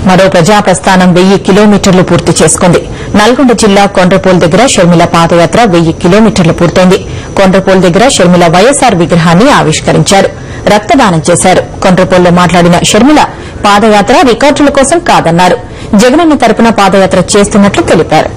మరో ప్రజా ప్రస్థానం 1000 కిలోమీటర్లు పూర్తి చేసుకుంది. నల్గొండ జిల్లా కొండ్రపోల్ దగ్గర షర్మిల పాదయాత్ర 1000 కిలోమీటర్లు పూర్తయింది. కొండ్రపోల్ దగ్గర షర్మిల వైఎస్సార్ విగ్రహాన్ని ఆవిష్కరించారు, రక్తదానం చేశారు. కొండ్రపోల్లో మాట్లాడిన షర్మిల పాదయాత్ర రికార్డుల కోసం కాదన్నారు. జగనన్న తరపున పాదయాత్ర చేస్తున్నట్లు తెలిపారు.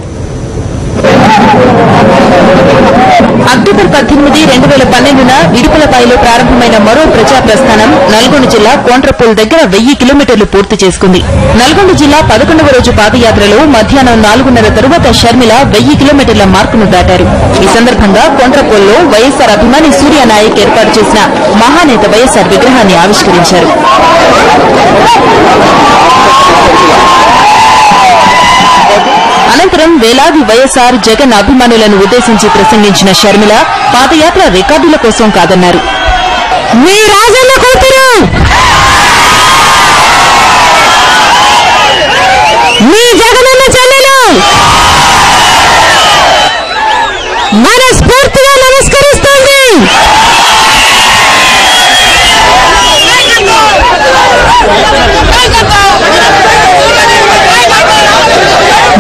అక్టోబర్ 18, 2012న ఇడుపులపాయలో ప్రారంభమైన మరో ప్రజా ప్రస్థానం నల్గొండ జిల్లా కొండ్రపోల్ దగ్గర 1000 కిలోమీటర్లు పూర్తి చేసుకుంది. నల్గొండ జిల్లా 11వ రోజు పాదయాత్రలో మధ్యాహ్నం 4:30 తరువాత షర్మిల 1000 కిలోమీటర్ల మార్కును దాటారు. ఈ సందర్భంగా కొండ్రపోల్లో వైఎస్సార్ అభిమాని సూర్యానాయక్ ఏర్పాటు చేసిన మహానేత వైఎస్సార్ విగ్రహాన్ని ఆవిష్కరించారు. అనంతరం వేలాది వైఎస్సార్ జగన్ అభిమానులను ఉద్దేశించి ప్రసంగించిన షర్మిల పాదయాత్ర రికార్డుల కోసం కాదన్నారు. మీ రాజన్న కూతురు, మీ జగనన్న చెల్లెలు మనస్ఫూర్తిగా నమస్కరిస్తోంది.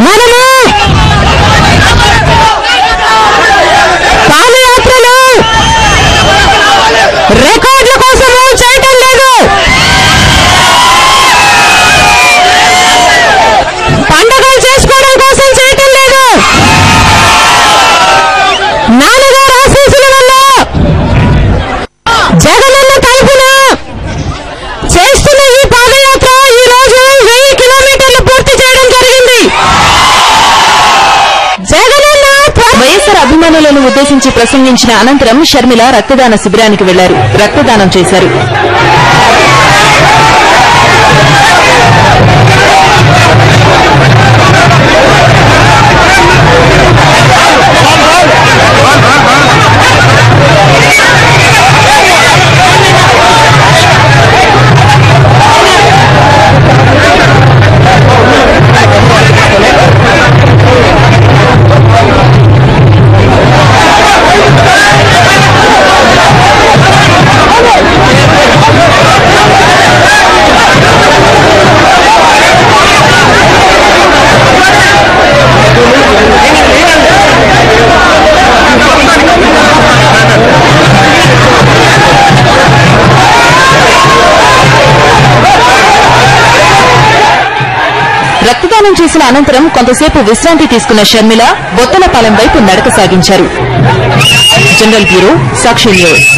మనము పాదయాత్రలు రికార్డుల కోసం చేయటం లేదు, పండుగలు చేసుకోవడం కోసం చేయటం లేదు. నాన్నగారు ఆశీస్సుల వల్ల జగనన్న తరపున చేస్తున్న ఈ పాదయాత్ర ఈ రోజు 1000 కిలోమీటర్లు పూర్తి చేయడం జరిగింది. వైఎస్సార్ అభిమానులను ఉద్దేశించి ప్రసంగించిన అనంతరం షర్మిల రక్తదాన శిబిరానికి వెళ్లారు, రక్తదానం చేశారు. రక్తదానం చేసిన అనంతరం కొంతసేపు విశ్రాంతి తీసుకున్న షర్మిల బొత్తలపాలెం వైపు నడక సాగించారు. జనరల్ బ్యూరో, సాక్షి న్యూస్.